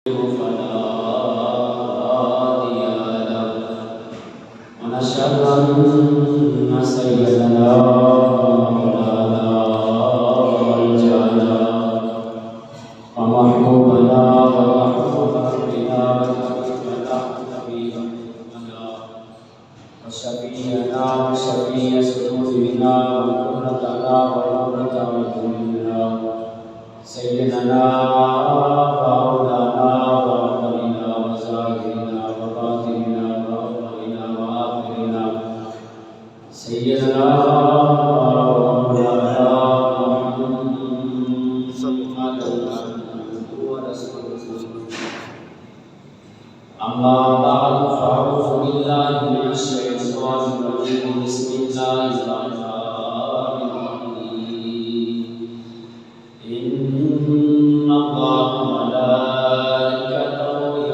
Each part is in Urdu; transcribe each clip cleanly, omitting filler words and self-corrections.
فلا هادي له ونشهد أن سيدنا مولانا ملجأ ومحبوبنا ومحبوب ربنا وحبيبنا وشفيعنا وشفيع صدورنا وقرتنا وقرة أعيننا سيدنا مولانا وأولنا وظاهرنا وباطننا وأولنا وآخرنا سيدنا مولانا محمد ورسوله أما بعد فأعوذ بالله من الشيطان الرجيم بسم الله الرحمن الرحيم إن الله وملائكته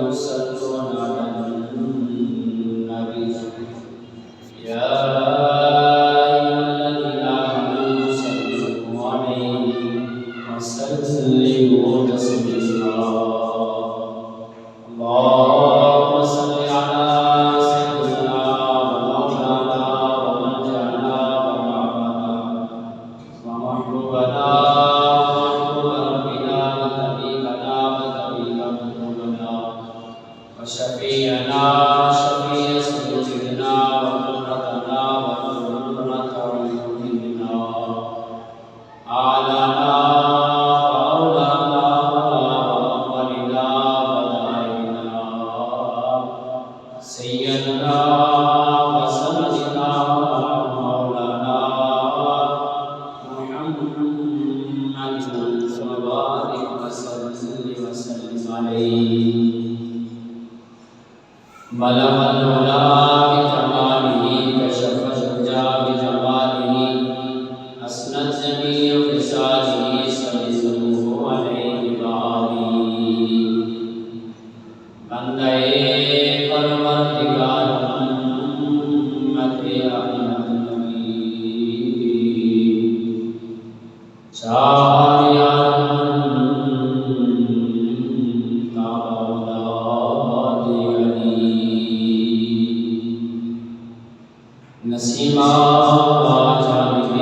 يصلون على النبي يا أيها الذين آمنوا صلوا عليه وسلموا تسليما اللهم صل على سيدنا ومولانا وملجأنا ومعبدنا ومحبوبنا ومحبوب ربنا وطبيبنا وطبيب قلوبنا وشفيعنا شفيع صدورنا وقرتنا وقرة عيوننا أعلانا وأولانا وأولنا ودائنا سيدنا وسندنا مولانا محمد وبارك وسلم عليه بلغ العلا بكماله كشف الدجى بجماله أسنت جميع خصاله صلوا عليه وآله بندے پروردگار امت احمد نبی چار یار اولاد علی نسیمہ جانب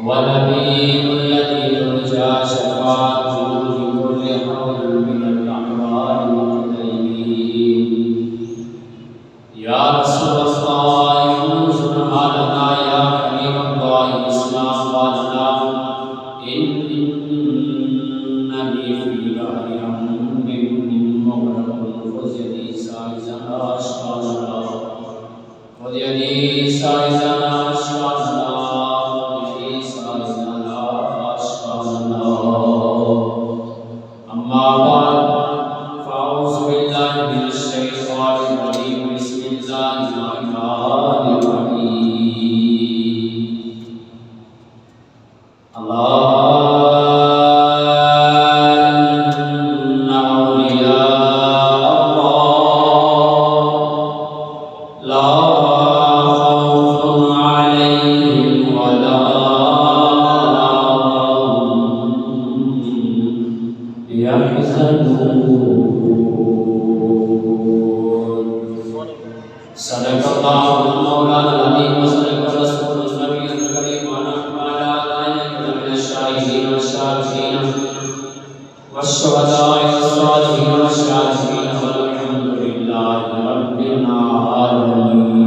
ونبي الذي ترجى شفاعته في كل حول من الأحوال والدين يا رسول الله انظر حالنا يا حبيب الله اسمع قالنا إنني في بحر مغرق خذ يدي سائزنا أشقانا خذ يدي سائزنا أشقانا أما بعد فأعوذ بالله من الشيطان الرجيم بسم الله الرحمن الرحيم إن أولياء الله لا خوف عليهم ولا صدق الله مولانا العظيم وصدق رسول النبي الكريم ونحن على ذلك من الشاهدين والشاكرين والشهداء والصالحين والشاكرين والحمد لله رب العالمين.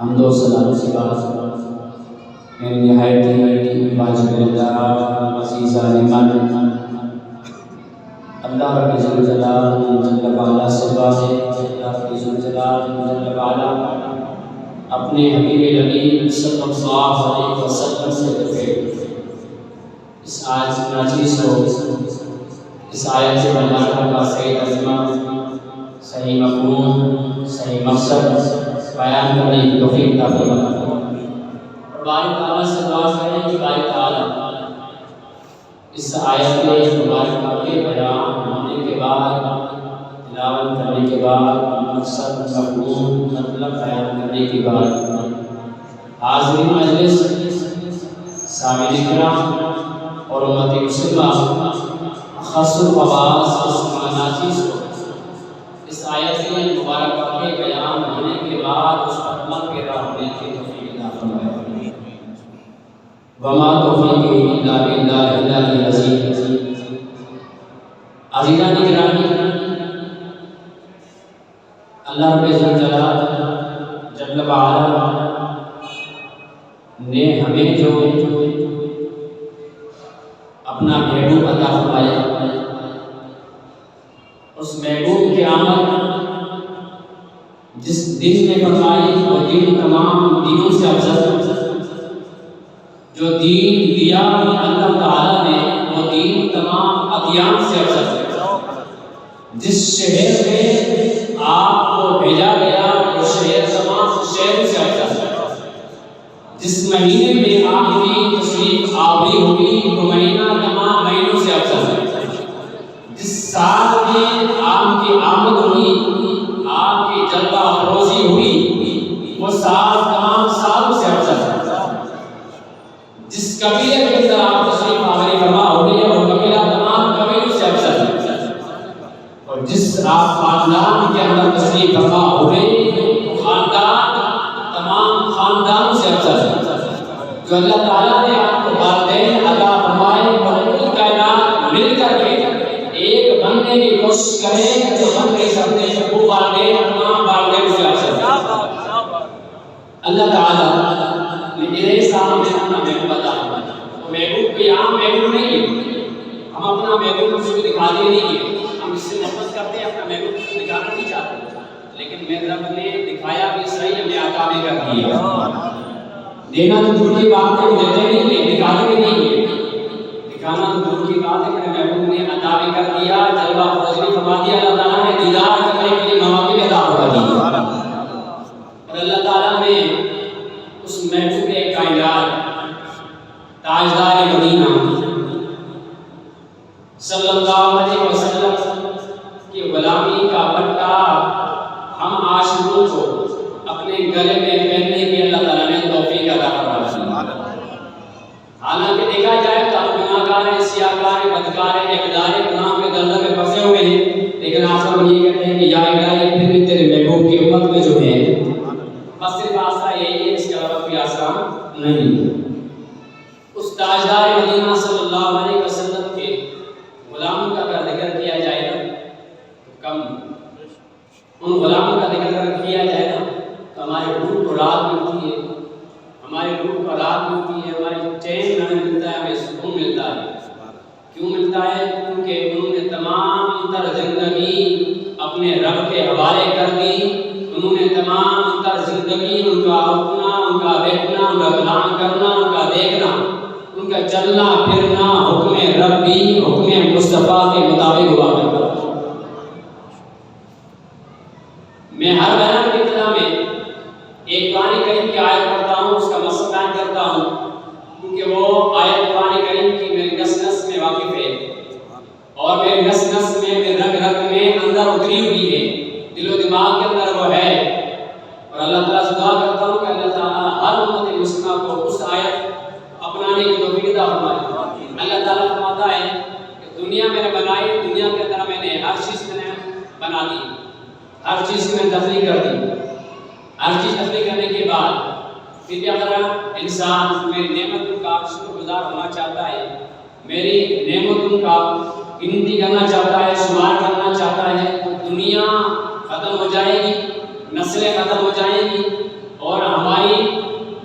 حمد و ثنا سے بات میری نہایت واجب عزیز عالمان اللہ رب الجلال جل وعلا سے بات ہے اللہ رب الجلال جل وعلا اپنے حبیب نبی صلی اللہ علیہ وسلم سے دفعے اس آیت ناچیز کو اس آیت سے بنانا کا صحیح ترجمہ صحیح مفہوم صحیح مقصد بیان کرنے کی توفیق عطا فرمائے اور باری تعالیٰ سے دعا کریں کہ باری تعالیٰ اس آیت کے مبارکہ کے بیان کے بعد مقصد مضمون مطلب بیان کرنے کے بعد حاضرین مجلس، سامعین کرام اور امت مسلمہ، خاص الفواز اس معناچیز کو اس آیت مبارکہ کے بیان ہونے کے بعد اس پر عمل پیرا ہونے کی توفیق عطا فرمائے۔ وما توفیقی الا باللہ العلی العظیم۔ عزیزان گرامی، اللہ رب الجلال جل وعلا نے ہمیں جو اپنا محبوب عطا فرمایا، اس محبوب کے آمد جس دن میں فرمائی وہ دن تمام دینوں سے افضل، جو دین دیا اللہ تعالیٰ نے وہ دین تمام ادیان سے افضل ہے۔ جس شہر میں آپ کو بھیجا گیا وہ شہر تمام شہروں سے افضل ہے۔ جس مہینے میں آپ کی تشریف آوری ہوئی وہ مہینہ تمام مہینوں سے افضل ہے۔ جس سال میں آپ کی آمد ہوئی، آپ کی جلوہ افروزی ہوئی، وہ سال تمام سالوں سے افضل ہے۔ جس قبیلے کے اندر آپ تشریف آوری فرما ہوئی ہے وہ قبیلہ تمام قبیلوں سے افضل ہے۔ اور جس آپ خاندان کے اندر تشریف فرما ہوئے وہ خاندان تمام خاندانوں سے افضل ہے۔ جو اللہ تعالیٰ نے آپ کو والدین عطا فرمائے اور کل کائنات مل کر کے ایک بننے کی کوشش کریں تو بن نہیں سکتے، وہ والدین تمام والدین سے افضل ہے۔ اللہ تعالیٰ نے میرے سامنے اپنا محبوب عطا فرمایا۔ وہ محبوب کوئی عام محبوب نہیں ہے، ہم اپنا محبوب کسی کو دکھاتے نہیں ہیں، ہم اس سے محبت کرتے ہیں، اپنا محبوب کسی کو دکھانا نہیں چاہتے، لیکن میرے رب نے دکھایا بھی صحیح، ہمیں عطا بھی کر دیا۔ دینا تو دور کی بات ہے، دیتے نہیں ہیں، دکھاتے بھی نہیں ہیں، دکھانا تو دور کی بات ہے، میرے محبوب نے عطا بھی کر دیا، جلوہ افروزی فرما دیا، اللہ تعالیٰ نے دیدار کرنے کے لیے مواقع بھی عطا فرما دیا۔ اور اللہ تعالیٰ نے اس محبوب کائنات تاجدار مدینہ صلی اللہ علیہ وسلم کی غلامی کا پٹا ہم عاشقوں کو اپنے گلے میں پہننے کی اللہ تعالیٰ نے توفیق عطا فرمائی۔ حالانکہ دیکھا جائے تو ہم گناہگار ہیں، سیاہکار ہیں، بدکار ہیں، اقدار ہیں، گناہ کے دلدل میں پھنسے ہوئے ہیں، لیکن آپ سب یہ کہتے ہیں کہ یا الہی پھر بھی تیرے محبوب کی امت میں جو ہے بس صرف آسرا یہی ہے، اس کے علاوہ کوئی آسرا نہیں ہے۔ اس تاجدار مدینہ صلی اللہ علیہ وسلم کے غلاموں کا اگر ذکر کیا جائے نا تو کم، ان غلاموں کا ذکر اگر کیا جائے نا تو ہمارے روح کو رات ملتی ہے، ہمارے روح کو رات ملتی ہے، ہمارے چین ہمیں ملتا ہے، ہمیں سکون ملتا ہے۔ کیوں ملتا ہے؟ کیونکہ انہوں نے تمام تر زندگی اپنے رب کے حوالے کر دی، انہوں نے تمام تر زندگی ان کا اٹھنا، ان کا بیٹھنا، ان کا کلام کرنا، ان کا دیکھنا، ان کا چلنا پھرنا حکم ربی، حکم مصطفیٰ کے مطابق ہوا کرتا۔ میں ہر بیان کی ابتدا میں ایک قرآن کریم کی آیت پڑھتا ہوں، اس کا مقصد بیان کرتا ہوں، کیونکہ وہ آیت قرآن کریم کی میری نس نس میں واقف ہے اور میری نس نس میں، میرے رگ رگ میں اندر اتری ہوئی ہے، دل و دماغ کے اندر وہ ہے۔ اور اللہ تعالیٰ سے دعا کرتا ہوں کہ اللہ تعالیٰ ہر امت مسلمہ کو اس آیت اپنانے کی توفیق عطا فرمائے۔ اللہ تعالیٰ فرماتا ہے کہ دنیا میں نے بنائی، دنیا کے اندر میں نے ہر چیز میں نے بنا دی، ہر چیز میں تخلیق کر دی، ہر چیز تخلیق کرنے کے بعد پھر بھی اگر انسان میری نعمتوں کا شکر گزار ہونا چاہتا ہے، میری نعمتوں کا گنتی کرنا چاہتا ہے، شمار کرنا چاہتا ہے، تو دنیا ختم ہو جائے گی، نسلیں ختم ہو جائیں گی اور ہماری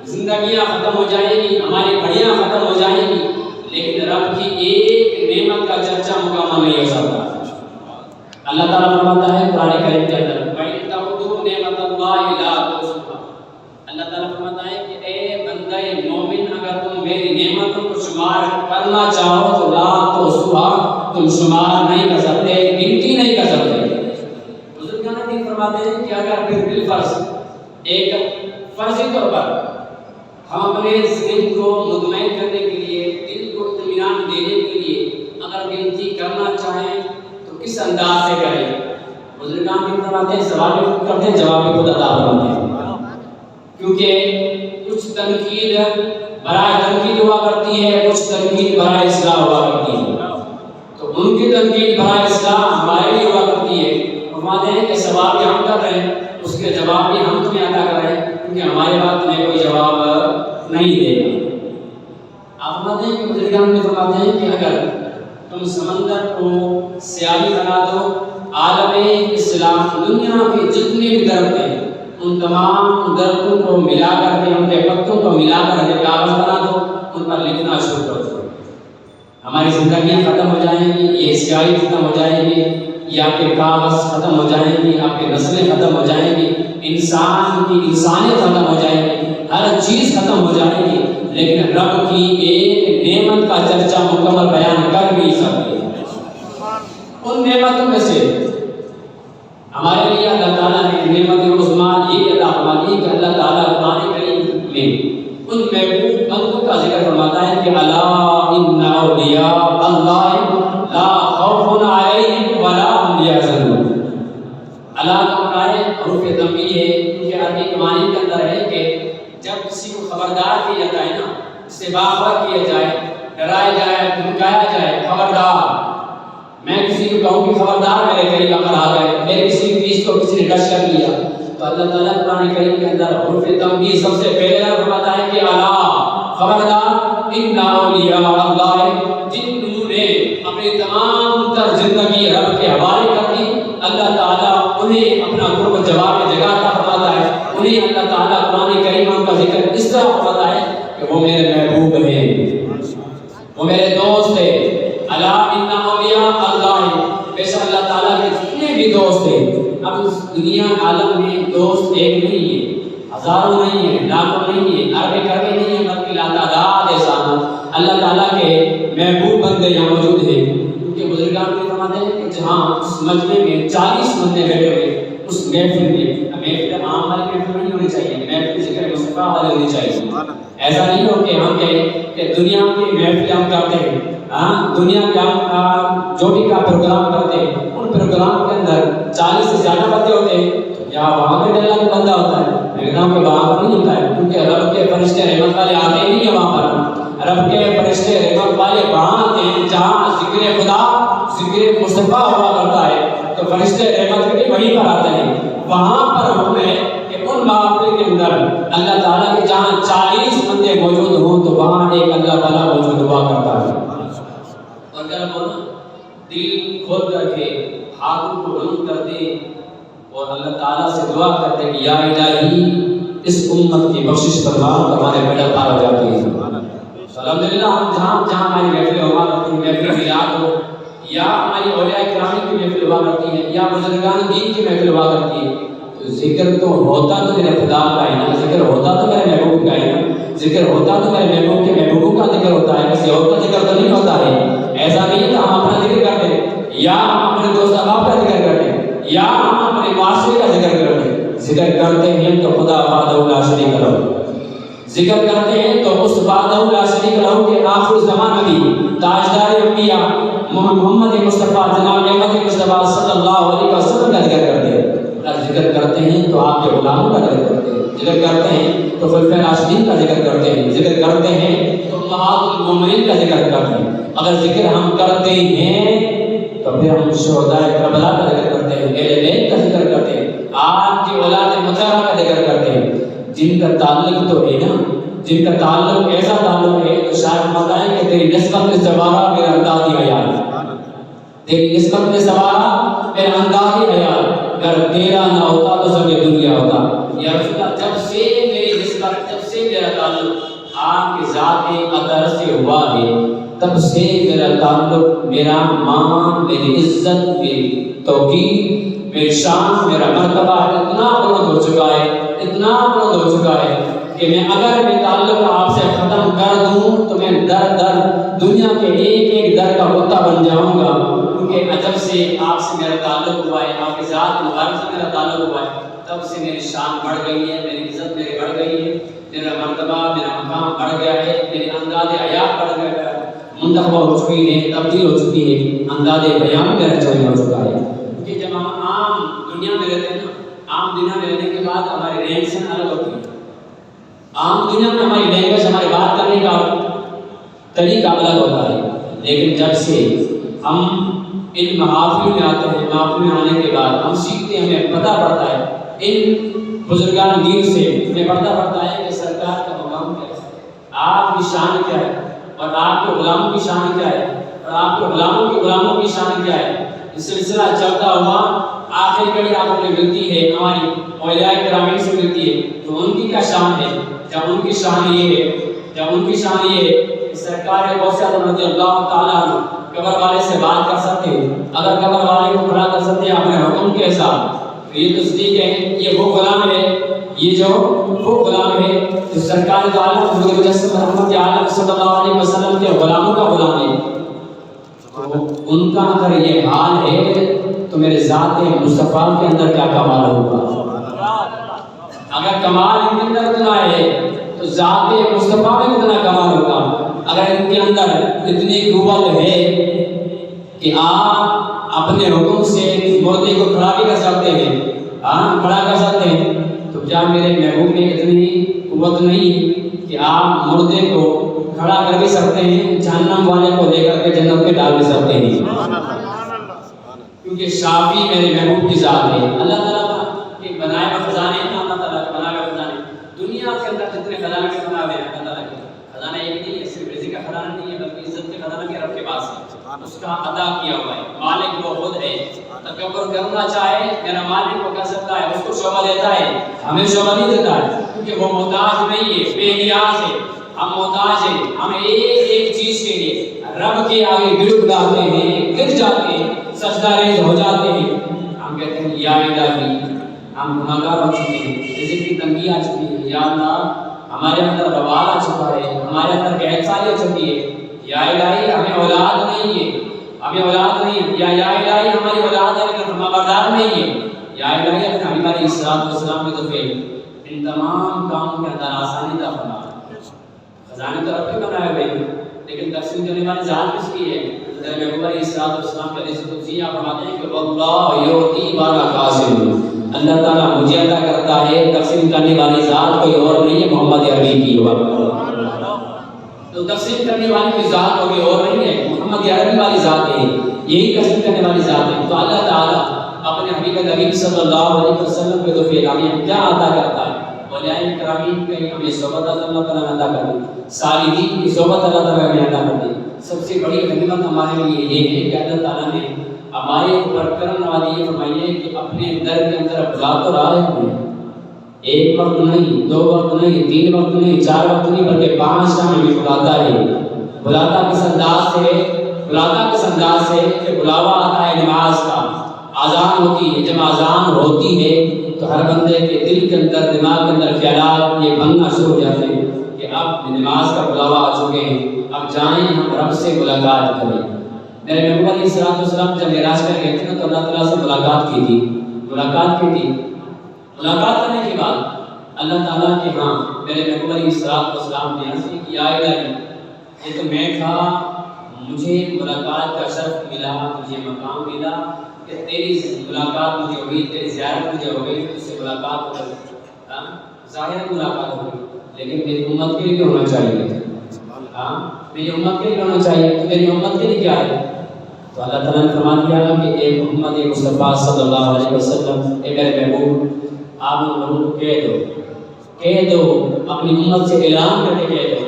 زندگیاں ختم ہو جائیں گی، ہماری گھڑیاں ختم ہو جائیں گی، لیکن رب کی ایک نعمت کا چرچا مکمل نہیں ہو سکتا۔ اللہ تعالیٰ فرماتا ہے قرآن کریم کے اندر وَإِن تَعُدُّوا نِعْمَتَ اللَّهِ لَا تُحْصُوهَا۔ اللہ تعالیٰ فرماتا ہے کہ اے بندہ مومن، اگر تم میری نعمتوں کو شمار کرنا چاہو تو لا تحصوها، تم شمار نہیں کر سکتے، گنتی نہیں کر سکتے۔ بزرگان دین فرماتے ہیں کہ اگر پھر بالفرض ایک فرضی طور پر ہم اپنے ذہن کو مطمئن کرنے کے لیے، دل کو اطمینان دینے کے لیے اگر گنتی کرنا چاہیں تو کس انداز سے کریں؟ بزرگان بھی فرماتے ہیں سوال بھی خود کرتے ہیں جواب بھی خود ادا فرماتے ہیں، کیونکہ کچھ تنقید برائے تنقید ہوا کرتی ہے، کچھ تنقید برائے اصلاح ہوا کرتی ہے، تو ان کی تنقید برائے اصلاح ہمارے لیے ہوا کرتی ہے۔ فرماتے ہیں کہ سوال بھی ہم کر رہے ہیں، اس کے جواب بھی ہم تمہیں عطا کر رہے ہیں، کیونکہ ہماری بات تمہیں کوئی جواب نہیں دے گا۔ آپ فرماتے ہیں کہ بزرگان میں فرماتے ہیں کہ اگر تم سمندر کو سیاہی بنا دو، عالم اسلام دنیا کے جتنے بھی درخت ہیں ان تمام درختوں کو ملا کر کے، ان کے پتوں کو ملا کر کے کاغذ بنا دو، ان پر لکھنا شروع کر دو، ہماری زندگیاں ختم ہو جائیں گی، یہ سیاہی ختم ہو جائے گی، یہ آپ کے کاغذ ختم ہو جائیں گی، آپ کے نسلیں ختم ہو جائیں گی، انسان کی انسانیت ختم ہو جائے گی، ہر چیز ختم ہو جائے گی، لیکن رب کی ایک نعمت کا چرچا مکمل بیان کر بھی سکتے ہیں۔ ان نعمتوں میں سے ہمارے لیے اللہ تعالیٰ نے نعمت عظمیٰ یہ عطا فرمائی کہ اللہ تعالیٰ قرآن کریم میں ان محبوب بندوں کا ذکر فرماتا ہے کہ الا ان اولیاء اللہ لا خوف علیہم ولا هم یحزنون۔ اللہ کا معنی حروف تنبیہ ہے، کیونکہ عربی کے معنی کے اندر ہے کہ جب کسی کو خبردار کیا جائے نا، اس سے باخبر کیا جائے، ڈرایا جائے، دھمکایا جائے، خبردار، میں کسی کو کہوں کہ خبردار میرے قریب اگر آ گئے، میرے کسی چیز کو کسی نے ٹچ کر لیا، تو اللہ تعالیٰ قرآن کریم کے اندر حروف تنبیہ سب سے پہلے فرماتا ہے کہ الا خبردار ان اولیاء اللہ، جن لوگوں نے اپنی تمام تر زندگی رب کے حوالے کر دی، اللہ تعالیٰ انہیں اپنا قرب جواب میں جگہ عطا فرماتا ہے، انہیں اللہ تعالیٰ قرآن کریم کا ذکر اس طرح فرماتا ہے کہ وہ میرے محبوب ہیں، وہ میرے دوست ہیں۔ الا ان اولیاء اللہ، بے شک اللہ تعالیٰ کے جتنے بھی دوست ہیں، اب اس دنیا عالم میں دوست ایک نہیں ہے، ہزاروں نہیں ہے، لاکھوں نہیں ہے، اربیں کروڑیں نہیں ہے، بلکہ لاتعداد احسان اللہ تعالیٰ کے محبوب بندے یہاں موجود ہیں۔ کیونکہ بزرگان بھی فرماتے ہیں کہ جہاں اس مجمع میں 40 بندے بیٹھے ہوئے، اس محفل میں، محفل عام والی محفل نہیں ہونی چاہیے، محفل ذکر مصطفیٰ والی ہونی چاہیے۔ ایسا نہیں ہو کہ ہم کہیں کہ دنیا کی محفل ہم کرتے ہیں، دنیا کے ہم جو بھی کا پروگرام کرتے ہیں، ان پروگرام کے اندر 40 سے زیادہ بندے ہوتے ہیں، یا وہاں پہ اللہ کا بندہ ہوتا ہے، لیکن کہ وہاں پر نہیں ہوتا ہے، کیونکہ رب کے فرشتے رحمت والے آتے نہیں ہیں وہاں پر، رب کے فرشتے رحمت والے وہاں آتے ہیں جہاں ذکر خدا، ذکر مصطفیٰ ہوا کرتا ہے، تو فرشتے رحمت کے وہیں پر آتے ہیں۔ وہاں پر حکم ہے کہ ان محافل کے اندر اللہ تعالیٰ کے جہاں 40 بندے موجود ہوں، تو وہاں ایک اللہ والا موجود ہوا کرتا ہے۔ اور کیا بولنا، دل کھول کر کے ہاتھوں کو بلند کر دے اور اللہ تعالیٰ سے دعا کرتے کہ یا الہی اس امت کی بخشش فرما، ہمارے بیڑا پار ہو جاتی ہے۔ الحمدللہ ہم جہاں ہماری محفلیں ہوا کرتی ہیں، محفل میلاد ہو یا ہماری اولیاء کرام کی محفل ہوا کرتی ہے یا بزرگان دین کی محفل ہوا کرتی ہے، تو ذکر تو ہوتا تو میرے خدا کا ہے نا، ذکر ہوتا تو میرے محبوب کا ہے نا، ذکر ہوتا تو میرے محبوب کے محبوبوں کا ذکر ہوتا ہے، کسی اور کا ذکر تو نہیں ہوتا ہے۔ ایسا نہیں ہے کہ ہم اپنا ذکر کرتے ہیں یا ہم اپنے دوست احباب کا ذکر کرتے ہیں یا ہم اپنے معاشرے کا ذکر کرتے ہیں، ذکر کرتے ہیں تو خدا وحدہ لا شریک لہ، ذکر کرتے ہیں تو اس وحدہ لا شریک لہ کے آخر زمان نبی تاجدار انبیاء محمد مصطفیٰ جناب احمد مصطفیٰ صلی اللہ علیہ وسلم کا ذکر کرتے ہیں۔ ذکر کرتے ہیں تو آپ کے غلاموں کا ذکر کرتے ہیں، ذکر کرتے ہیں تو خلفائے راشدین کا ذکر کرتے ہیں، ذکر کرتے ہیں تو امہات المومنین کا ذکر کرتے ہیں۔ اگر ذکر ہم کرتے ہیں تو پھر ہم شہداء کربلا کا ذکر کرتے ہیں، اہل بیت کا ذکر کرتے ہیں، آپ کی اولاد مطہرہ کا ذکر کرتے ہیں، جن کا تعلق تو ہے نا، جن کا تعلق ایسا تعلق ہے تو شاید پتہ ہے کہ تیری نسبت میں سوارا میرا اندازی حیال، تیری نسبت میں سوارا میرا اندازی حیال، اگر تیرا نہ ہوتا تو سب دنیا ہوتا۔ یا رسول اللہ، جب سے میری نسبت، جب سے میرا تعلق آپ کے ذات اطہر سے ہوا ہے، تب سے میرا تعلق، میرا مان، میری عزت، میری توقیر، میری شان، میرا مرتبہ اتنا بلند ہو چکا ہے، اتنا بلند ہو چکا ہے کہ میں اگر میں تعلق آپ سے ختم کر دوں تو میں در در دنیا کے ایک ایک در کا کتا بن جاؤں گا، کیونکہ جب سے آپ سے میرا تعلق ہوا ہے، آپ کے ذات مبارک سے میرا تعلق ہوا ہے، تب سے میری شان بڑھ گئی ہے، میری عزت میری بڑھ گئی ہے، میرا مرتبہ، میرا مقام بڑھ گیا ہے، میری انداز حیات بڑھ گیا ہے، منتخب ہو چکی ہے، تبدیل ہو چکی ہے، انداز بیان میرا چینج ہو چکا ہے۔ کیونکہ جب ہم عام عام دنیا میں رہنے کے بعد ہماری ریئیکشن الگ ہوتی ہے. عام دنیا میں ہماری لینگویج، ہماری بات کرنے کا طریقہ الگ ہوتا ہے. لیکن جب سے ہم ان محافل میں آتے ہیں، محافل میں آنے کے بعد ہم سیکھتے ہیں، ہمیں پتہ پڑتا ہے ان بزرگان دین سے، ہمیں پتہ پڑتا ہے کہ سرکار کا مقام کیا ہے، آپ کی شان کیا ہے، اور آپ کے غلاموں کی شان کیا ہے، اور آپ کے غلاموں کی شان کیا ہے. یہ سلسلہ چلتا ہوا آخر کڑی آپ کو ملتی ہے ہماری اولیاء کرام سے ملتی ہے. تو ان کی کیا شان ہے؟ جب ان کی شان یہ ہے کہ سرکار غوث اعظم رضی اللہ تعالیٰ عنہ قبر والے سے بات کر سکتے ہیں. اگر قبر والے کو کھڑا کر سکتے ہیں اپنے حکم کے ساتھ، تو یہ تصدیق ہے یہ وہ غلام ہے، وہ غلام ہے جو سرکار دو عالم حضور مجسم رحمت عالم صلی اللہ علیہ وسلم کے غلاموں کا غلام ہے. تو ان کا اگر یہ حال ہے تو میرے ذات مصطفیٰ کے اندر کیا کمال ہوگا. اگر کمال ان کے اندر اتنا ہے تو ذات مصطفیٰ میں کتنا کمال ہوگا. اگر ان کے اندر اتنی قوت ہے کہ آپ اپنے حکم سے مردے کو کھڑا بھی کر سکتے ہیں، کھڑا کر سکتے ہیں، تو کیا میرے محبوب میں اتنی قوت نہیں کہ آپ مردے کو کھڑا کر بھی سکتے ہیں، جہنم والے کو لے کر کے جنت میں ڈال بھی سکتے ہیں. کیونکہ شافی میرے محبوب کی ذات ہے. اللہ تعالیٰ کے بنائے ہوئے خزانے ہیں، اللہ تعالیٰ کے بنائے ہوئے خزانے. دنیا کے اندر جتنے خزانے کے بنائے ہوئے ہیں اللہ تعالیٰ کے خزانہ ایک نہیں ہے، صرف رزق کا خزانہ نہیں ہے بلکہ عزت کے خزانہ بھی رب کے پاس ہے. اس کا ادا کیا ہوا ہے. مالک وہ خود ہے. تکبر کرنا چاہے میرا مالک وہ کر سکتا ہے، اس کو شعبہ دیتا ہے، ہمیں شعبہ نہیں دیتا ہے، کیونکہ وہ محتاج نہیں ہے، بے نیاز ہے. ہم محتاج ہیں. ہم ایک چیز کے لیے رب کے آگے گر جاتے ہیں، سجدہ ریز ہو جاتے ہیں. ہم کہتے ہیں یا الہی ہم گناہگار ہو چکے ہیں، رزق کی تنگی آ چکی ہے، یا اللہ ہمارے اندر وبال آ چکا ہے، ہمارے اندر قحط سالی آ چکی ہے. یا الہی ہمیں اولاد نہیں ہے، یا الہی ہماری اولاد ہے لیکن ہم بردار نہیں ہے. یا الہی اپنے حبیب علیہ السلام کے دفعے ان تمام کاموں کے اندر آسانی عطا فرما. خزانے تو رب کے بنائے ہوئے ہیں لیکن تقسیم کرنے والی ذات کس کی ہے؟ حضرت محبوب علیہ السلام کے حدیث قدسی آپ فرماتے ہیں کہ اللہ یعطی وانا قاسم، اللہ تعالیٰ مجھے عطا کرتا ہے، تقسیم کرنے والی ذات کوئی اور نہیں ہے، محمد عربی کی ہوا. تو تقسیم کرنے والی کوئی ذات کوئی اور نہیں ہے، محمد عربی والی ذات ہے، یہی تقسیم کرنے والی ذات ہے. تو اللہ تعالیٰ اپنے حبیب نبی صلی اللہ علیہ وسلم کے دفعے ہمیں کیا عطا کرتا ہے؟ اولیاء کرام کی ہمیں صحبت اللہ تعالیٰ عطا کر دی، صالحین کی صحبت اللہ تعالیٰ ہمیں عطا کر دی. سب سے بڑی غنیمت ہمارے لیے یہ ہے کہ اللہ تعالیٰ نے ہمارے اوپر کرم نوازی یہ فرمائی ہے کہ اپنے در کے اندر بلا تو رہا ہے. ایک وقت نہیں، دو وقت نہیں، تین وقت نہیں، چار وقت نہیں، بلکہ 5 ٹائم بھی بلاتا ہے. بلاتا کس انداز سے کہ بلاوا آتا ہے نماز کا. آزان ہوتی ہے، جب آزان ہوتی ہے تو ہر بندے کے دل کے اندر، دماغ کے اندر خیالات یہ بننا شروع ہو جاتے ہیں کہ اب نماز کا بلاوا آ چکے ہیں، اب جائیں ہم رب سے ملاقات کریں. میرے محبوب علیہ السلام جب معراج کر گئے تھے تو اللہ تعالیٰ سے ملاقات کی تھی. ملاقات کرنے کے بعد اللہ تعالیٰ کے ہاں میرے محبوب علیہ السلام نے عرض کی کہ یا الہی یہ تو میں تھا، مجھے ملاقات کا شرف ملا، مجھے مقام ملا کہ تیری ملاقات مجھے ہوئی، تیری زیارت مجھے ہو گئی، تجھ سے ملاقات ہو گئی، ظاہر ملاقات ہو گئی. لیکن میری امت کے لیے کیا ہونا چاہیے؟ میری امت کے لیے ہونا چاہیے. تو میری امت کے لیے کیا ہے؟ تو اللہ تعالیٰ نے فرما دیا کہ اے محمد مصطفیٰ صلی اللہ علیہ وسلم، اے میرے محبوب آپ ان لوگوں کو کہہ دو اپنی امت سے اعلان کر کے کہہ دو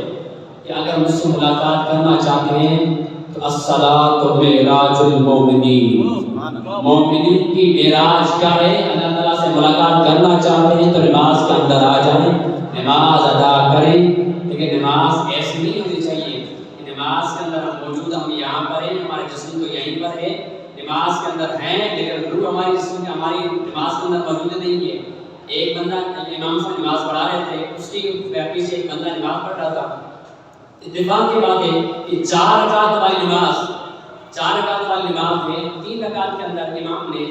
کہ اگر مجھ سے ملاقات کرنا چاہتے ہیں تو الصلاۃ معراج المومنین، مومنین کی معراج کیا ہے؟ اللہ تعالیٰ سے ملاقات کرنا چاہتے ہیں تو نماز کے اندر آ جائیں، نماز ادا کریں. لیکن نماز ایسی نہیں ہونی چاہیے کہ نماز کے اندر ہم موجود ہم یہاں پر ہیں، ہمارے جسم تو یہیں پر ہے، نماز کے اندر ہیں لیکن روح ہماری جسم میں ہماری نماز کے اندر موجود نہیں ہے. ایک بندہ امام سے نماز پڑھا رہے تھے، اس کی پیچھے ایک بندہ نماز پڑھ رہا تھا. اتفاق کی بات ہے کہ 4 رکعت والی نماز میں 3 رکعت کے اندر امام نے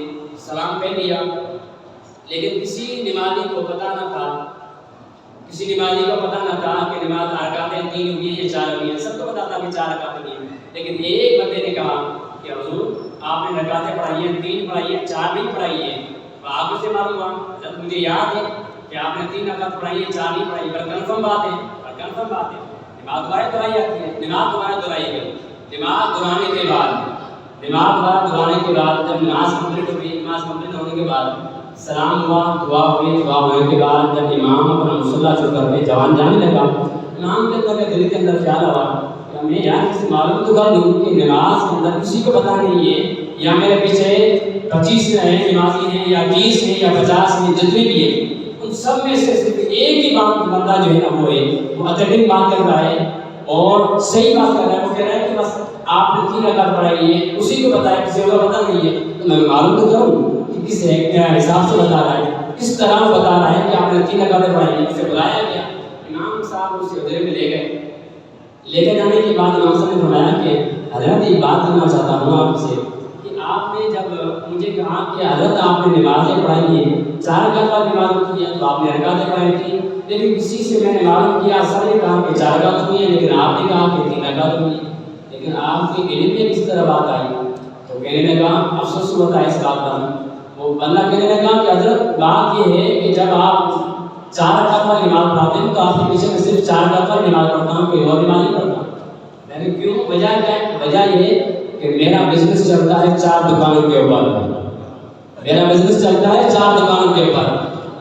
سلام پھیر لیا، لیکن کسی نمازی کو پتہ نہ تھا کہ نماز رکعتیں 3 ہوئی ہیں یا 4 ہوئی ہیں. سب کو پتہ تھا کہ 4 رکعتیں ہوئی ہیں، لیکن ایک بندے نے کہا کہ حضور آپ نے رکعتیں پڑھائی ہیں، 3 پڑھائی ہیں، 4 نہیں پڑھائی ہیں. آپ سے معلوم ہوا جب مجھے یاد ہے کہ آپ نے 3 رکعت پڑھائی ہے 4 نہیں پڑھائی، پر کنفرم بات ہے دماغ دوبارہ دہرائی آتی ہے، دماغ دوبارہ دہرائی گئی، دماغ دہرانے کے بعد جب نماز کمپلیٹ ہو گئی، نماز کمپلیٹ ہونے کے بعد سلام ہوا، دعا ہوئی، دعا ہونے کے بعد جب امام اپنا مصلی چھوڑ کر کے جوان جانے لگا، امام کے اندر دل کے اندر خیال آیا کہ میں یار کسی معلوم تو کر دوں کہ نماز کے اندر کسی کو پتہ نہیں ہے یا میرے پیچھے 25 ہیں نمازی ہیں یا 30 ہیں یا 50 ہیں، جتنے بھی ہیں ان سب میں سے صرف ایک ہی بات بندہ جو ہے نا وہ اتھینٹک بات کر رہا ہے اور صحیح بات کر رہا ہے، وہ کہہ رہا ہے کہ بس آپ نے 3 رکعت پڑھائی ہے، اسی کو پتہ ہے، کسی کو پتہ نہیں ہے، تو میں معلوم تو کروں کہ کس حساب سے بتا رہا ہے، کس طرح بتا رہا ہے کہ آپ نے 3 رکعتیں پڑھائی ہیں۔ اسے بلایا گیا، امام صاحب اسے حجرے میں لے کے جانے کے بعد امام صاحب نے فرمایا کہ حضرت ایک بات کرنا چاہتا ہوں آپ سے کہ آپ نے جب مجھے کہا کہ حضرت آپ نے نمازیں پڑھائی ہیں، 4 رکعت والی نماز کی ہے تو آپ نے رکعتیں پڑھائی تھیں، لیکن کسی سے میں نے معلوم کیا سب نے کہا کہ 4 رکعت ہوئی ہے لیکن آپ نے کہا کہ 3 رکعت ہوئی ہے، لیکن آپ کے علم میں کس طرح بات آئی؟ تو کہنے لگا افسوس ہوتا ہے اس بات کا، وہ بندہ کہنے لگا کہ حضرت بات یہ ہے کہ جب آپ 4 رکعت والی نماز پڑھاتے ہیں تو آپ کے پیچھے میں صرف 4 رکعت والی نماز پڑھتا ہوں، کوئی اور نماز نہیں پڑھتا۔ میں نے کیوں؟ وجہ کیا ہے؟ وجہ یہ کہ میرا بزنس چلتا ہے 4 دکانوں کے اوپر، میرا بزنس چلتا ہے 4 دکانوں کے اوپر،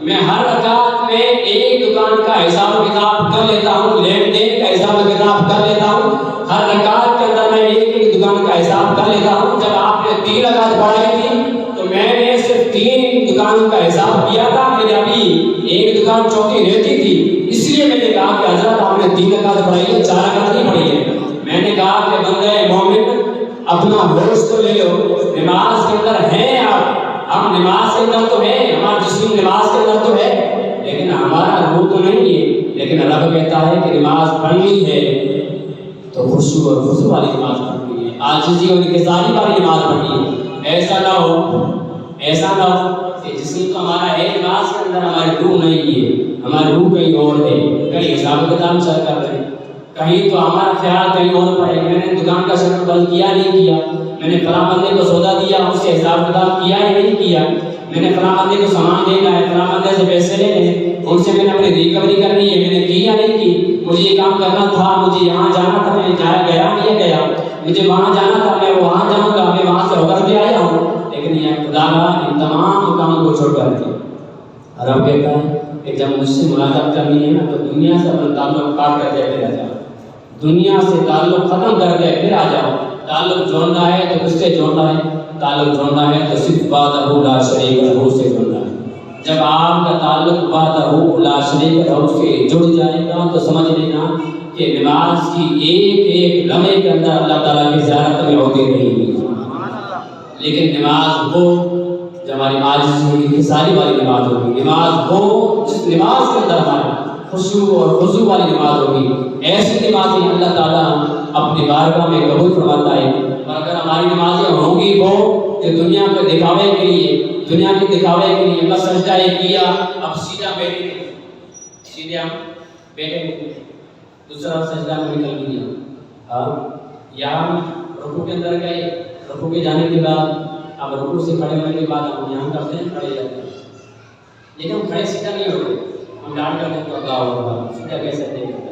میں ہر رکعت میں ایک دکان کا حساب و کتاب کر لیتا ہوں، لین دین کا حساب و کتاب کر لیتا ہوں، ہر رکعت کے اندر میں ایک دکان کا حساب کر لیتا ہوں۔ جب آپ نے 3 رکعت پڑھائی تھی تو میں نے صرف 3 دکانوں کا حساب کیا تھا، میرے ابھی ایک دکان چوکی رہتی تھی، اس لیے میں نے کہا کہ حضرت آپ نے 3 رکعت پڑھائی ہے 4 رکعت نہیں پڑھی ہے۔ میں نے کہا کہ بندے مومن اپنا ہوش تو لے لو، نماز کے اندر ہیں آپ، ہم نماز کے اندر تو ہیں، ہمارا جسم نماز کے اندر تو ہے لیکن ہمارا روح تو نہیں ہے، لیکن رب کہتا ہے کہ نماز پڑھنی ہے تو خشوع اور خضوع والی نماز پڑھنی ہے، عاجزی اور انکساری والی نماز پڑھنی ہے۔ ایسا نہ ہو کہ جسم تو ہمارا ہے، نماز کے اندر ہماری روح نہیں ہے، ہماری روح کہیں اور ہے، کہیں حساب کتاب چل کر رہے ہیں، کہیں تو ہمارا خیال کہیں اور پر ہے، میں نے دکان کا شٹر بند کیا نہیں کیا، میں نے فلاں بندے کو سودا دیا اس سے حساب کتاب کیا ہی نہیں کیا، میں نے فلاں بندے کو سامان دینا ہے، فلاں بندے سے پیسے لینے ہیں، ان سے میں نے اپنی ریکوری کرنی ہے، میں نے کی یا نہیں کی، مجھے یہ کام کرنا تھا، مجھے یہاں جانا تھا، میں گیا نہیں گیا، مجھے وہاں جانا تھا، میں وہاں جاؤں گا، میں وہاں سے ہو کر کے آیا ہوں، لیکن یہ خدا را ان تمام کاموں کو چھوڑ کر کے رب کہتا ہے کہ جب مجھ سے ملاقات کرنی ہے نا تو دنیا سے اپنا تعلق کاٹ کر کے پھر آ جاؤ، دنیا سے تعلق ختم کر کے پھر آ جاؤ، تعلق جوڑنا ہے تو کس سے جوڑنا ہے؟ تعلق جوڑنا ہے تو صرف وحدہ لا شریک لہ سے جوڑنا ہے۔ جب آپ کا تعلق وحدہ لا شریک لہ سے جڑ جائے گا تو سمجھ لینا کہ نماز کی ایک ایک لمحے کے اندر اللہ تعالیٰ کی زیارت میں ہوتی رہیں گی، لیکن نماز وہ جو ہماری عاجزی انکساری والی نماز ہوگی، نماز وہ جس نماز کے اندر ہمارے خشوع اور خضوع والی نماز ہوگی، ایسی نمازیں اللہ تعالیٰ اپنی بارگاہ میں قبول فرماتا ہے۔ اور اگر ہماری نمازیں ہوں گی وہ کہ دنیا کے دکھاوے کے لیے بس سجدہ کیا اب سیدھا بیٹھے گے، سیدھے ہم بیٹھے گے، دوسرا سجدہ میں نکل گیا، یا ہم رکوع کے اندر گئے، رکوع کے جانے کے بعد اب رکوع سے کھڑے ہونے کے بعد ہم یہاں کرتے ہیں، کھڑے جاتے ہیں، لیکن ہم کھڑے سیدھا نہیں ہوتے، ہم ڈانٹ کرتے ہیں تو اللہ اکبر، سیدھا کیسے نہیں کرتے۔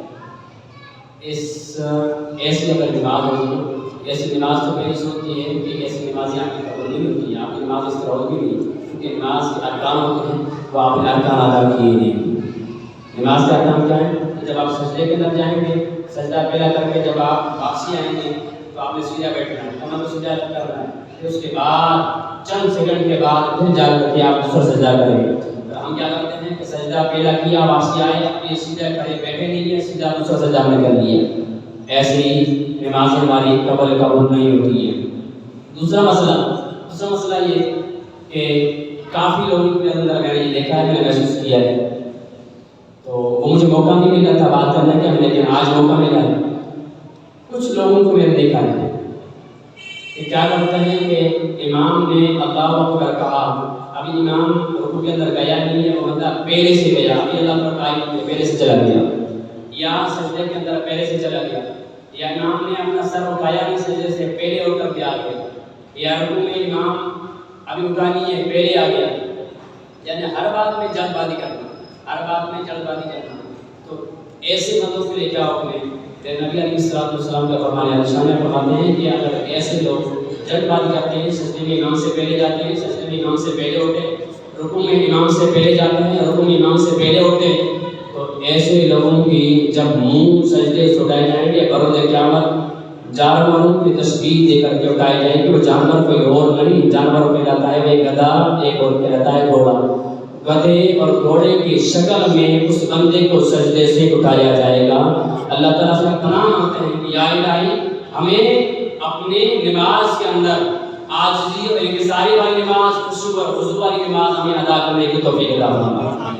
ایسی اگر نماز ہوگی، ایسی نماز تو میری سوچتی ہے کہ ایسی نمازیں آپ کی قبول نہیں ہوتی ہیں، آپ کی نماز اس طرح ہوگی نہیں، کیونکہ نماز کے ارکان ہوتے ہیں وہ آپ نے ارکان ادا کیے نہیں۔ نماز کا ارکان کیا ہے؟ جب آپ سجدے کے اندر جائیں گے، سجدہ پہلا کر کے جب آپ واپسی آئیں گے تو آپ نے سیدھا بیٹھنا ہے، کمر کو سیدھا کرنا ہے، پھر اس کے بعد چند سیکنڈ کے بعد پھر جا کر کے آپ دوسرا سجدہ کریں گے۔ ہم کیا کرتے ہیں کہ سجدہ پہلا کیا، واپسی آئے، اپنے سیدھا کھڑے بیٹھے نہیں ہیں، سیدھا دوسرا سجدہ ہم نے کر لیا، ایسے ہی نماز ہماری قبول نہیں ہوتی ہے۔ دوسرا مسئلہ یہ کہ کافی لوگوں کے اندر میں نے یہ دیکھا ہے، میں نے محسوس کیا ہے، تو وہ مجھے موقع نہیں ملا تھا بات کرنے کا، لیکن آج موقع ملا ہے۔ کچھ لوگوں کو میں نے دیکھا ہے کہ کیا کرتے ہیں کہ امام نے اللہ اکبر کہا، ابھی امام رکوع کے اندر گیا نہیں ہے، وہ بندہ پہلے سے گیا، ابھی اللہ اکبر کہا پہلے سے چلا گیا، یا سجدے کے اندر پہلے سے چلا گیا، یا امام نے اپنا سر اٹھایا نہیں سجدے سے پہلے اٹھ کر کے آ گیا، یا رکوع میں امام ابھی اٹھا نہیں ہے پہلے آ گیا، یعنی ہر بات میں جلد بازی کرنا، ہر بات میں جلد بازی کرنا، تو ایسے بندوں کے لیے کیا حکم ہے؟ نبی علیہ السلام کا فرمان ہے، شان فرماتے ہیں کہ اگر ایسے لوگ جلد بازی کرتے ہیں، سجدے میں امام سے پہلے جاتے ہیں، سجدے میں امام سے پہلے ہوتے ہیں، رکوع میں امام سے پہلے جاتے ہیں، رکوع میں امام سے پہلے ہوتے ہیں، تو ایسے لوگوں کی جب منہ سجدے سے اٹھائے جائیں گے بروز قیامت جانوروں کی تشبیہ دے کر کے اٹھائے جائیں گے۔ وہ جانور کوئی اور نہیں، جانوروں پہ رہتا ہے ایک گدھا، ایک اور پہ رہتا ہے گھوڑا۔ گدھے اور گھوڑے کی شکل میں اس بندے کو سجدے سے اٹھایا جائے گا۔ اللہ تعالیٰ سے پناہ مانگتے ہیں کہ یا الہی ہمیں اپنے نماز کے اندر عاجزی اور انکساری والی نماز، خشوع اور خضوع والی نماز ہمیں ادا کرنے کی توفیق عطا فرما۔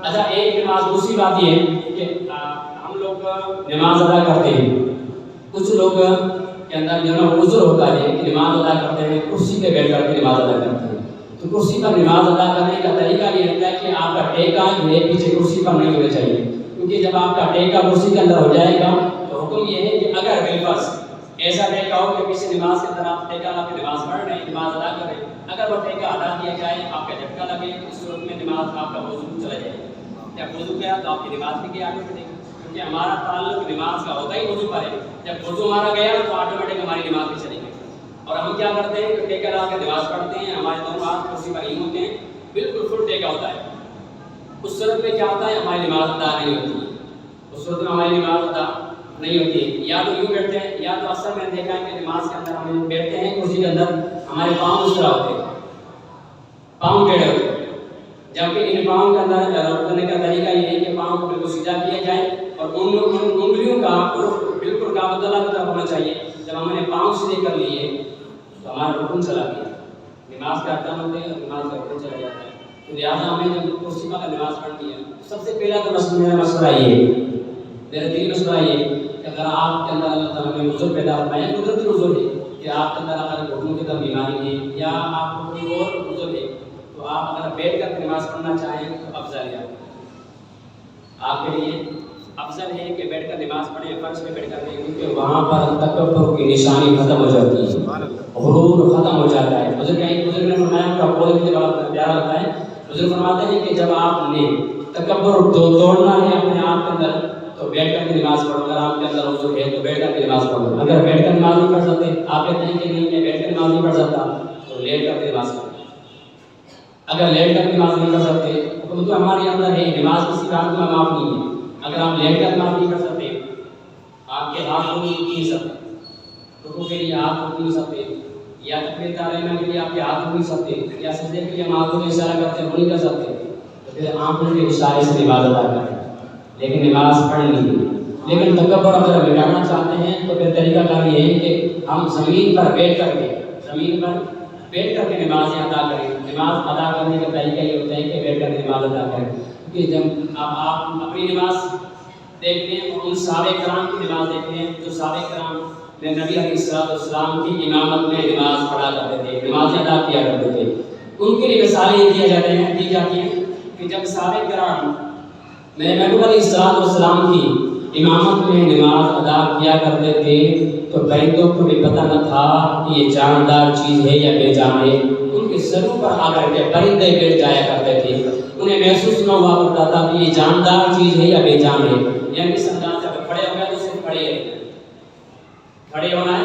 اچھا ایک نماز دوسری بات یہ ہے کہ ہم لوگ نماز ادا کرتے ہیں، کچھ لوگ کے اندر جو ہے عذر ہوتا ہے کہ نماز ادا کرتے ہیں کرسی پہ بیٹھ کر کے نماز ادا کرتے ہیں، تو کرسی پر نماز ادا کرنے کا طریقہ یہ رہتا ہے کہ آپ کا ٹیکا جو ہے پیچھے کرسی پر نہیں ہونا چاہیے، کیونکہ جب آپ کا ٹیکا کرسی کے اندر ہو جائے گا تو حکم یہ ہے کہ اگر بالفرض ایسا ٹیکا ہو کہ کسی نماز کے اندر آپ ٹیکا لا کے نماز پڑھ رہے ہیں، نماز ادا کر رہے ہیں، اگر وہ ٹیکا ادا کیا جائے آپ کا جھٹکا لگے، اس صورت میں نماز آپ کا وضو چلا جائے گا۔ جب وضو کیا تو آپ کی نماز بھی گئی آٹومیٹک، کیونکہ ہمارا تعلق نماز کا ہوتا ہی وضو پر ہے۔ جب وضو ہمارا گیا تو آٹومیٹک ہماری نماز بھی چلی گئی۔ اور ہم کیا کرتے ہیں کہ ٹیکا لا کے نماز پڑھتے ہیں، ہمارے دونوں ہاتھ کرسی پر ہی ہوتے ہیں، بالکل فل ٹیکا ہوتا ہے۔ اس صورت میں کیا ہوتا ہے؟ ہماری نماز ادا نہیں ہوتی ہے، اس صورت میں ہماری نماز ادا نہیں ہوتی ہے۔ یا تو یوں بیٹھتے ہیں، یا تو اکثر میں نے دیکھا ہے کہ نماز کے اندر ہم بیٹھتے ہیں کرسی کے اندر، ہمارے پاؤں اس طرح ہوتے ہیں، پاؤں ٹیڑھے ہوتے ہیں، جبکہ ان پاؤں کے اندر رکنے کا طریقہ یہ ہے کہ پاؤں کو بالکل سیدھا کیا جائے اور ان انگلیوں کا رخ بالکل کعبۃ اللہ کی طرف ہونا چاہیے۔ جب ہم نے پاؤں سیدھے کر لیے تو ہمارا رکن چلا گیا، نماز کا ارکان ہوتے ہیں اور نماز کا رکن چلا جاتا ہے۔ تو لہٰذا ہمیں جب کرسی پر نماز پڑھنی ہے، سب سے پہلا تو میرا مشورہ یہ ہے، میرا دلی مشورہ یہ ہے کہ اگر آپ کے اندر اللہ تعالیٰ نے عذر پیدا فرمایا، قدرتی عذر ہے کہ آپ کے اندر اگر گھٹنوں کی طرف بیماری ہے یا آپ کو کوئی اور عذر ہے، تو آپ اگر بیٹھ کر نماز پڑھنا چاہیں تو افضل ہے آپ کے لیے افضل ہے کہ بیٹھ کر نماز پڑھیں، فرش پہ بیٹھ کر کے، کیونکہ وہاں پر تکبر کی نشانی ختم ہو جاتی ہے، غرور ختم ہو جاتا ہے۔ بزرگ نے فرمایا، ان کا قول مجھے بڑا پیارا لگتا ہے، بزرگ فرماتے ہیں کہ جب آپ نے تکبر توڑنا ہے اپنے آپ کے اندر تو بیٹھ کر کے نماز پڑھو، اگر آپ کے اندر عذر ہے تو بیٹھ کر کے نماز پڑھو، اگر بیٹھ کر نماز نہیں پڑھ سکتے، آپ کہتے ہیں کہ نہیں میں بیٹھ کر نماز نہیں پڑھ سکتا، تو لیٹ کر کے نماز پڑھو، اگر لیٹ کر نماز نہیں پڑھ سکتے تو ہمارے اندر ہے نماز کسی کام کا معاف نہیں ہے، اگر آپ لیٹ کر نماز نہیں پڑھ سکتے، آپ کے ہاتھ کو نہیں سکتے، رکوع کے لیے ہاتھ کو نہیں سکتے، یا تکبیر تحریمہ کے لیے آپ کے ہاتھ نہیں سکتے، یا سجدے کے لیے ہم آنکھوں میں اشارہ کرتے ہیں وہ نہیں کر سکتے، تو پھر آنکھوں کے اشارے سے نماز ادا کریں، لیکن نماز پڑھنی ہے۔ لیکن تکبر اگر مٹانا چاہتے ہیں تو پھر طریقہ کار یہ ہے کہ ہم زمین پر بیٹھ کر کے نمازیں ادا کریں۔ نماز ادا کرنے کا طریقہ یہ ہوتا ہے کہ بیٹھ کر کے نماز ادا کریں، کیونکہ جب آپ اپنی نماز دیکھ لیں اور ان صحابہ کرام کی نماز دیکھ لیں، جو صحابہ کرام نبی علیہ السلام کی امامت میں نماز پڑھا کرتے تھے، نمازیں ادا کیا کرتے تھے، ان کے لیے مثالیں دی جاتی ہیں کہ جب صحابہ کرام نبی علیہ السلام کی امامت میں نماز ادا کیا کرتے تھے تو پرندوں کو بھی پتہ نہ تھا کہ یہ جاندار چیز ہے یا بے جان ہے، ان کے سروں پر آ کر کے پرندے بیٹھ جایا کرتے تھے، انہیں محسوس نہ ہوا کرتا تھا کہ یہ جاندار چیز ہے یا بے جان ہے، یعنی سمجھا جب کھڑے ہو گئے تو صرف کھڑے رہنا، کھڑے ہونا ہے،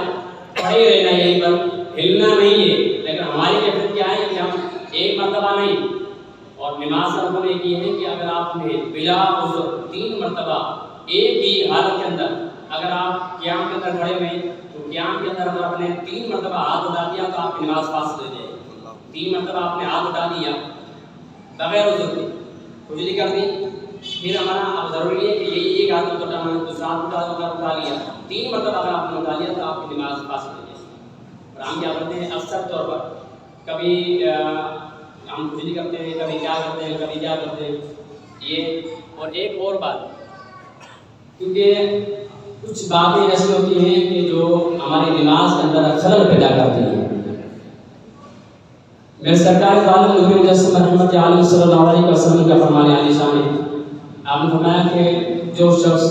کھڑے رہنا ہے، یہیں پر ہلنا نہیں ہے۔ لیکن ہماری کیفیت کیا ہے کہ ہم ایک مرتبہ نہیں، اور نماز کا حکم یہ ہے کہ اگر آپ نے بلا عذر 3 مرتبہ ایک ہی حالت کے اندر اگر آپ قیام کے اندر کھڑے ہوئے تو قیام کے اندر اگر آپ نے 3 مرتبہ ہاتھ اٹھا دیا تو آپ کی نماز فاسد ہو جائے گی۔ 3 مرتبہ آپ نے ہاتھ اٹھا دیا بغیر عذر کے، کھجلی کر دی، پھر ہمارا اب ضروری ہے کہ یہی ایک ہاتھ اٹھانا ہے، دوسرا ہاتھ اٹھا لیا، 3 مرتبہ اگر آپ نے اٹھا لیا تو آپ کی نماز فاسد ہو جائے گی۔ اور ہم کیا کرتے ہیں اکثر طور پر کبھی ہم کھجلی کرتے ہیں، کبھی کیا کرتے ہیں، کبھی کیا کرتے ہیں یہ۔ اور ایک اور بات، کیونکہ کچھ باتیں ایسی ہوتی ہیں کہ جو ہماری نماز کے اندر خلل پیدا کرتی ہیں۔ میرے سرکار عالم نبی مجسم رحمت عالم صلی اللہ علیہ وسلم کا فرمان عالی شان ہے، آپ نے فرمایا کہ جو شخص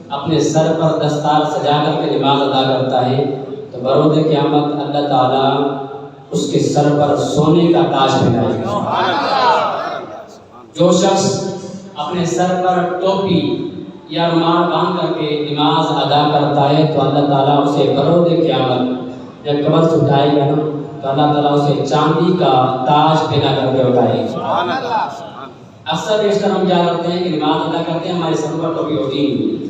اپنے سر پر دستار سجا کر کے نماز ادا کرتا ہے تو بروز قیامت اللہ تعالیٰ اس کے سر پر سونے کا تاج پہنائے گا۔ جو شخص اپنے سر پر ٹوپی یا رومال باندھ کر کے نماز ادا کرتا ہے تو اللہ تعالیٰ اسے بروز قیامت جب قبر سے اٹھائے گا نا تو اللہ تعالیٰ اسے چاندی کا تاج پہنا کر کے اٹھائے گا۔ اکثر بیشتر ہم کیا کرتے ہیں کہ نماز ادا کرتے ہیں، ہمارے سر پر ٹوپی ہوتی نہیں ہے،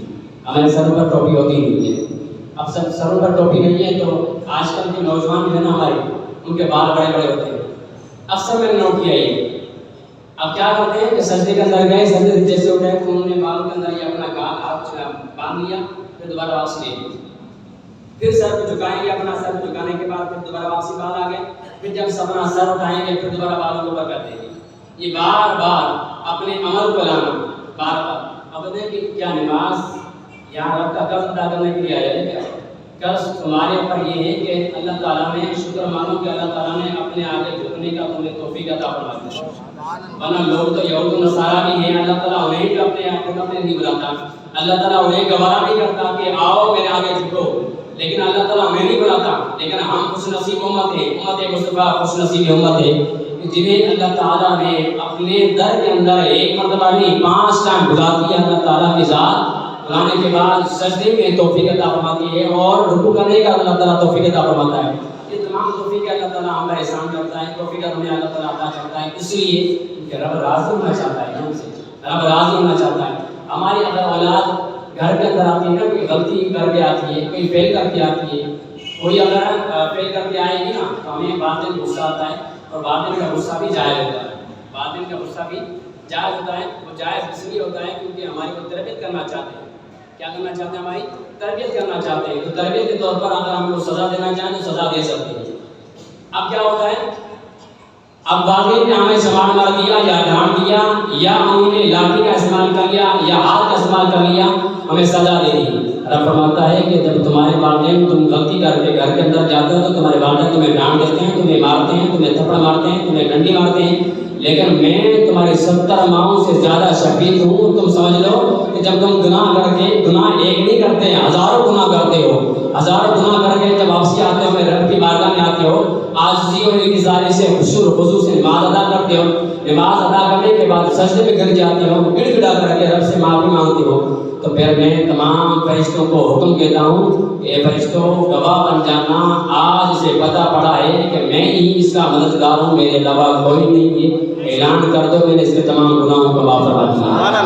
ہمارے سر پر ٹوپی ہوتی نہیں ہے۔ اب سب سروں پر ٹوپی نہیں ہے تو آج کل کے نوجوان جو ہے نا ہمارے، ان کے بال بڑے بڑے ہوتے ہیں۔ اکثر میں نے نوٹ کیا یہ، اب کیا کرتے ہیں کہ سجدے کے اندر گئے، سجدے سے جیسے اٹھے تو انہوں نے بالوں کے اندر یہ اپنا گال ہاتھ باندھ لیا، پھر دوبارہ واپس لے لیا، پھر سر کو جھکائیں گے، اپنا سر جھکانے کے بعد پھر دوبارہ واپسی بال آ گئے، پھر جب اپنا سر اٹھائیں گے پھر دوبارہ بالوں کو اوپر کر دیں گے۔ یہ بار بار اپنے عمل کو لانا، بار بار۔ اب دیکھیں کہ کیا نماز یہاں رب کا قرض ادا کرنے کے لیے آیا ہے کیا؟ قرض تمہارے اوپر یہ ہے کہ اللہ تعالیٰ نے شکر مانو کہ اللہ تعالیٰ نے اپنے آگے جھکنے کا تمہیں توفیق عطا فرما دیا۔ ورنہ لوگ تو یہود و نصارہ بھی ہیں، اللہ تعالیٰ انہیں بھی اپنے آپ کو نہیں بلاتا، اللہ تعالیٰ انہیں گوارا نہیں کرتا کہ آؤ میرے آگے جھکو، لیکن اللہ تعالیٰ انہیں نہیں بلاتا۔ لیکن ہم خوش نصیب امت ہے، امت مصطفیٰ خوش نصیب امت ہے جنہیں اللہ تعالیٰ نے اپنے در کے اندر ایک مرتبہ نہیں 5 ٹائم بلاتی ہے اللہ تعالیٰ کی ذات، بلانے کے بعد سجدے میں توفیق عطا فرماتی ہے اور رکوع کرنے کا اللہ تعالیٰ توفیق عطا فرماتا ہے۔ یہ تمام توفیق اللہ تعالیٰ ہم پر احسان کرتا ہے، توفیق ہمیں اللہ تعالیٰ عطا کرتا ہے، اس لیے کہ رب راضی ہونا چاہتا ہے ہم سے، رب راضی ہونا چاہتا ہے۔ ہماری اگر اولاد گھر کے اندر آتی ہے نا، کوئی غلطی کر کے آتی ہے، کوئی فیل کر کے آتی ہے، کوئی اگر فیل کر کے آئے گی نا تو ہمیں باطن غصہ آتا ہے، اور باطن کا غصہ بھی جائز ہوتا ہے، باطن کا غصہ بھی جائز ہوتا ہے۔ وہ جائز اس لیے ہوتا ہے کیونکہ ہماری کو تربیت کرنا چاہتے ہیں۔ کیا کرنا چاہتے ہیں؟ ہماری تربیت کرنا چاہتے ہیں، تو تربیت کے طور پر اگر ہم کو سزا دینا چاہیں تو سزا دے سکتے ہیں۔ اب کیا ہوتا ہے، اب واقعی میں ہمیں سامان مار دیا یا ڈانٹ دیا یا انہوں نے لاٹھی کا استعمال کر لیا یا ہاتھ کا استعمال کر لیا، ہمیں سزا دے دی۔ رب فرماتا ہے کہ جب تمہارے والدین تم غلطی کر کے گھر کے اندر جاتے ہو تو تمہارے والدین تمہیں ڈانٹ دیتے ہیں، تمہیں مارتے ہیں، تمہیں تھپڑ مارتے ہیں، تمہیں ڈنڈی مارتے ہیں، لیکن میں تمہاری 70 ماؤں سے زیادہ شفیق ہوں۔ تم سمجھ لو کہ جب تم گناہ کر کے، گناہ ایک نہیں کرتے، ہزاروں گناہ کرتے ہو، ہزاروں گناہ کر کے جب واپسی آتے ہو، میرے رب کی بارگاہ میں آتے ہو، عاجزی اور انکساری سے خشوع و خضوع سے نماز ادا کرتے ہو، نماز ادا کرنے کے بعد سجدے میں گر جاتے ہو، گڑ گڑا کر کے رب سے معافی مانگتے ہو، تو پھر میں تمام فرشتوں کو حکم دیتا ہوں، اے فرشتوں گواہ بن جانا، آج سے پتہ پڑا ہے کہ میں ہی اس کا مددگار ہوں، میرے علاوہ کوئی نہیں ہے۔ اعلان کر دو میں نے اس کے تمام گناہوں کو معاف فرما دیا۔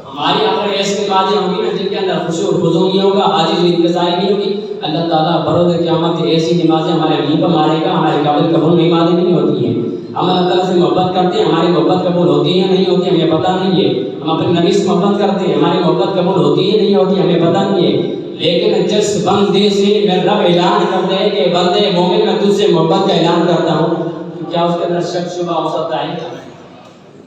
ہماری اگر ایسی نمازیں ہوں گی نا جن کے اندر خشوع و خضوع نہیں ہوگا، عاجزی و انکساری نہیں ہوگی، اللہ تعالیٰ بروز قیامت ایسی نمازیں ہمارے منہ پر مارے گا، ہمارے قابل قبول نمازیں نہیں ہوتی ہیں۔ ہم اللہ تعالیٰ سے محبت کرتے ہیں، ہماری محبت قبول ہوتی ہے نہیں ہوتی ہمیں پتہ نہیں ہے۔ ہم اپنے نبی سے محبت کرتے ہیں، ہماری محبت قبول ہوتی ہے نہیں ہوتی ہمیں پتہ نہیں ہے۔ لیکن جس بندے سے میرا رب اعلان کرتے ہیں کہ بندے مومن میں تجھ سے محبت کا اعلان کرتا ہوں، تو کیا اس کے اندر شک شبہ ہو سکتا ہے؟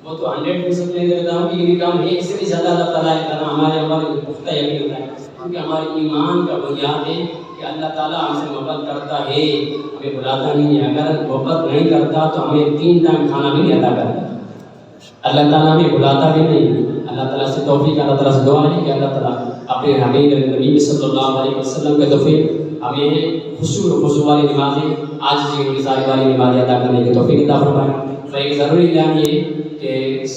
وہ تو 100% لے دیتا ہوں کہ یہ کام ہے، اس سے بھی زیادہ اللہ تعالیٰ تعالیٰ ہمارے پختہ یقین ہوتا ہے، کیونکہ ہمارے ایمان کا بنیاد ہے کہ اللہ تعالیٰ ہم سے محبت کرتا ہے، ہمیں بلاتا نہیں ہے۔ اگر محبت نہیں کرتا تو ہمیں 3 ٹائم کھانا بھی نہیں عطا کرتا۔ اللہ تعالیٰ ہمیں بلاتا بھی نہیں۔ اللہ تعالیٰ سے توفیق، اللہ تعالیٰ سے دعا ہے کہ اللہ تعالیٰ اپنے حبیب نبی صلی اللہ علیہ وسلم کے توفیق ہمیں خشوع و خضوع والی نمازیں، عاجزی و انکساری والی نمازیں ادا کرنے کی توفیق عطا فرمائے۔ تو ایک ضروری اعلان یہ کہ